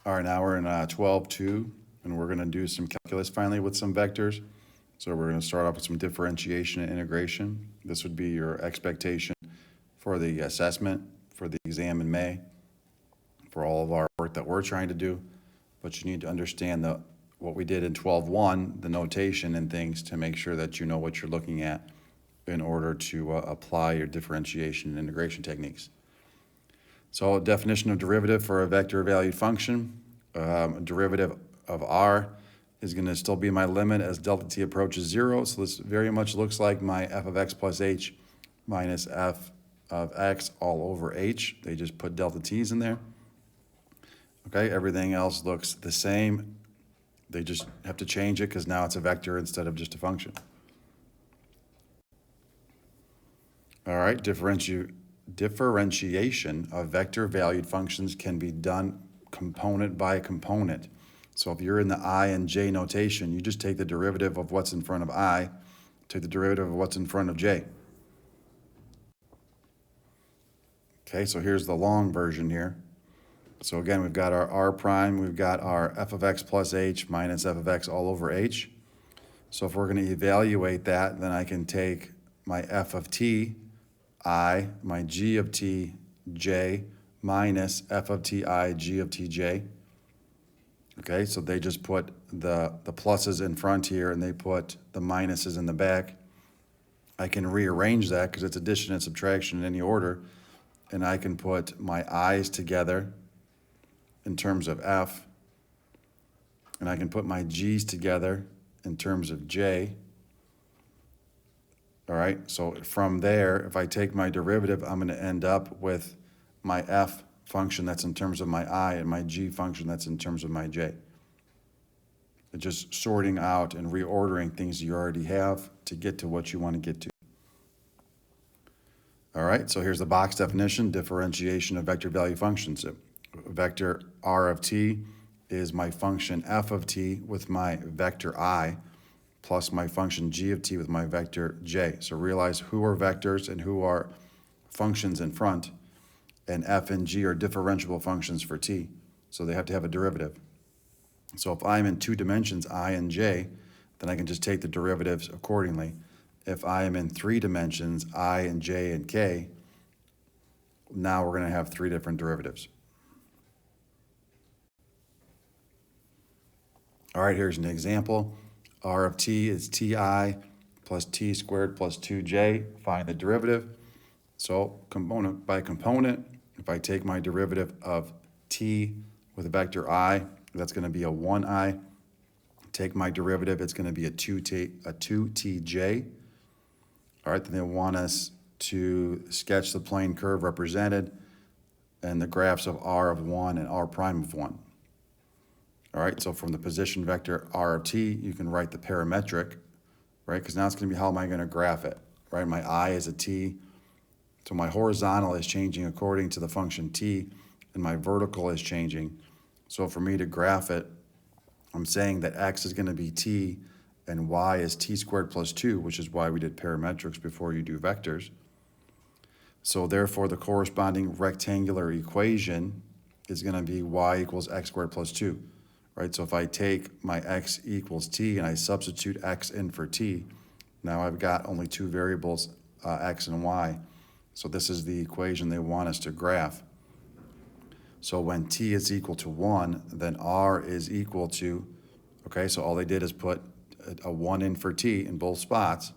All right, now we're in 12.2, and we're going to do some calculus finally with some vectors. So we're going to start off with some differentiation and integration. This would be your expectation for the assessment for the exam in May for all of our work that we're trying to do. But you need to understand what we did in 12.1, the notation and things, to make sure that you know what you're looking at in order to apply your differentiation and integration techniques. So definition of derivative for a vector valued function. Derivative of r is going to still be my limit as delta t approaches 0. So this very much looks like my f of x plus h minus f of x all over h. They just put delta t's in there. Okay, everything else looks the same. They just have to change it because now it's a vector instead of just a function. All right, differentiation of vector valued functions can be done component by component. So if you're in the I and j notation, you just take the derivative of what's in front of I, take the derivative of what's in front of j. Okay, so here's the long version here. So again, we've got our r prime, we've got our f of x plus h minus f of x all over h. So if we're going to evaluate that, then I can take my f of t, I, my g of t, j, minus f of t I, g of t, j. Okay, so they just put the pluses in front here and they put the minuses in the back. I can rearrange that because it's addition and subtraction in any order. And I can put my i's together in terms of f. And I can put my g's together in terms of j. All right, so from there, if I take my derivative, I'm going to end up with my f function that's in terms of my I and my g function that's in terms of my j. It's just sorting out and reordering things you already have to get to what you want to get to. All right, so here's the box definition, differentiation of vector value functions. Vector r of t is my function f of t with my vector I, plus my function g of t with my vector j. So realize who are vectors and who are functions in front, and f and g are differentiable functions for t, so they have to have a derivative. So if I'm in 2 dimensions, I and j, then I can just take the derivatives accordingly. If I am in 3 dimensions, I and j and k, now we're going to have 3 different derivatives. All right, here's an example. R of t is ti plus t squared plus 2j. Find the derivative. So component by component, if I take my derivative of t with a vector I, that's going to be a 1i. Take my derivative, it's going to be a 2tj. All right, then they want us to sketch the plane curve represented and the graphs of r of 1 and r prime of 1. All right, so from the position vector r of t, you can write the parametric, right? Because now it's going to be how am I going to graph it, right? My I is a t, so my horizontal is changing according to the function t, and my vertical is changing. So for me to graph it, I'm saying that x is going to be t, and y is t squared plus 2, which is why we did parametrics before you do vectors. So therefore, the corresponding rectangular equation is going to be y equals x squared plus 2. Right, so if I take my x equals t and I substitute x in for t, now I've got only 2 variables, x and y. So this is the equation they want us to graph. So when t is equal to 1, then r is equal to, okay, so all they did is put a 1 in for t in both spots.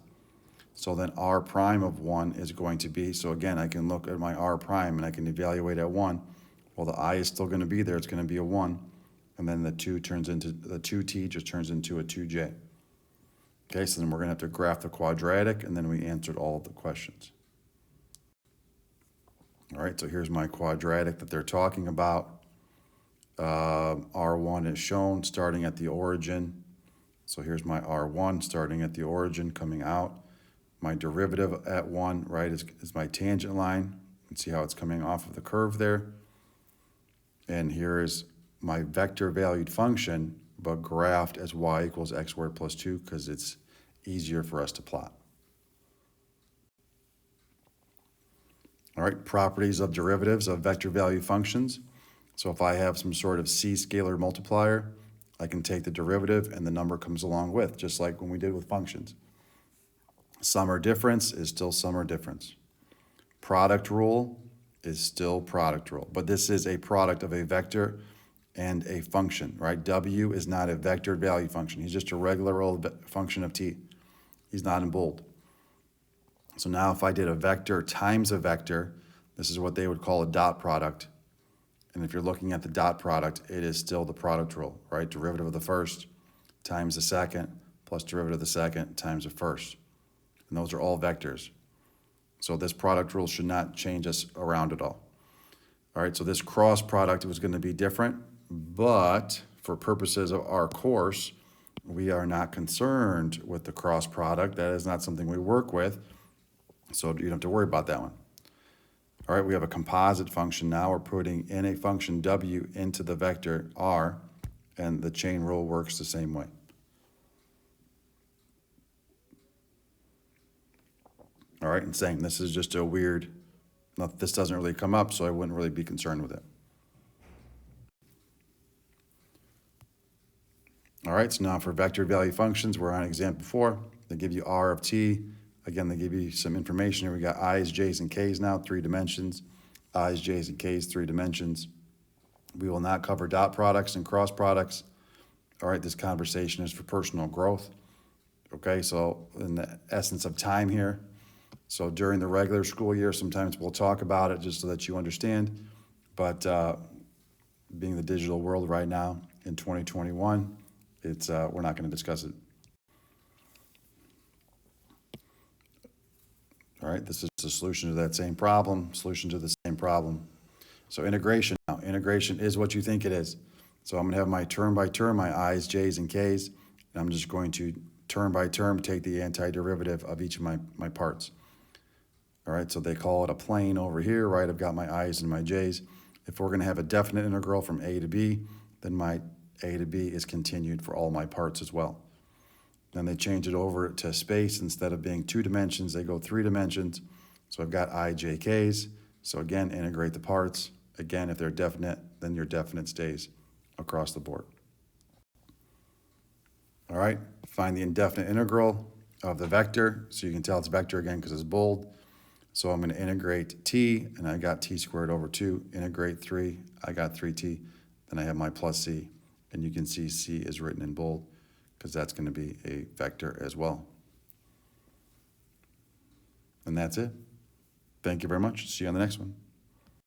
So then r prime of 1 is going to be, so again, I can look at my r prime and I can evaluate at 1. Well, the I is still going to be there. It's going to be a 1. And then the 2t just turns into a 2j. Okay, so then we're going to have to graph the quadratic, and then we answered all of the questions. All right, so here's my quadratic that they're talking about. R1 is shown starting at the origin. So here's my R1 starting at the origin coming out. My derivative at 1, right, is my tangent line. You can see how it's coming off of the curve there. And here is my vector valued function, but graphed as y equals x squared plus 2 because it's easier for us to plot. All right, properties of derivatives of vector value functions. So if I have some sort of C scalar multiplier, I can take the derivative and the number comes along with, just like when we did with functions. Sum or difference is still sum or difference. Product rule is still product rule, but this is a product of a vector and a function, right? W is not a vectored value function. He's just a regular old function of t. He's not in bold. So now if I did a vector times a vector, this is what they would call a dot product. And if you're looking at the dot product, it is still the product rule, right? Derivative of the first times the second plus derivative of the second times the first. And those are all vectors. So this product rule should not change us around at all. All right, so this cross product was going to be different, but for purposes of our course, we are not concerned with the cross product. That is not something we work with, so you don't have to worry about that one. All right, we have a composite function now. We're putting in a function w into the vector r, and the chain rule works the same way. All right, and same, this is just a weird, this doesn't really come up, so I wouldn't really be concerned with it. All right, so now for vector value functions, we're on example 4. They give you r of t. Again, they give you some information here. We got i's, j's, and k's now, 3 dimensions. I's, j's, and k's, 3 dimensions. We will not cover dot products and cross products. All right, this conversation is for personal growth. Okay, so in the essence of time here, so during the regular school year, sometimes we'll talk about it just so that you understand. But being the digital world right now in 2021, it's we're not going to discuss it. All right, this is the solution to that same problem, solution to the same problem. So integration now. Integration is what you think it is. So I'm going to have my term by term, my i's, j's, and k's, and I'm just going to term by term take the antiderivative of each of my parts. All right, so they call it a plane over here, right? I've got my i's and my j's. If we're going to have a definite integral from a to b, then my a to b is continued for all my parts as well. Then they change it over to space. Instead of being 2 dimensions, they go 3 dimensions. So I've got I, j, k's. So again, integrate the parts. Again, if they're definite, then your definite stays across the board. All right, find the indefinite integral of the vector. So you can tell it's vector again because it's bold. So I'm going to integrate t, and I got t squared over 2. Integrate 3, I got 3t. Then I have my plus c. And you can see c is written in bold because that's going to be a vector as well. And that's it. Thank you very much. See you on the next one.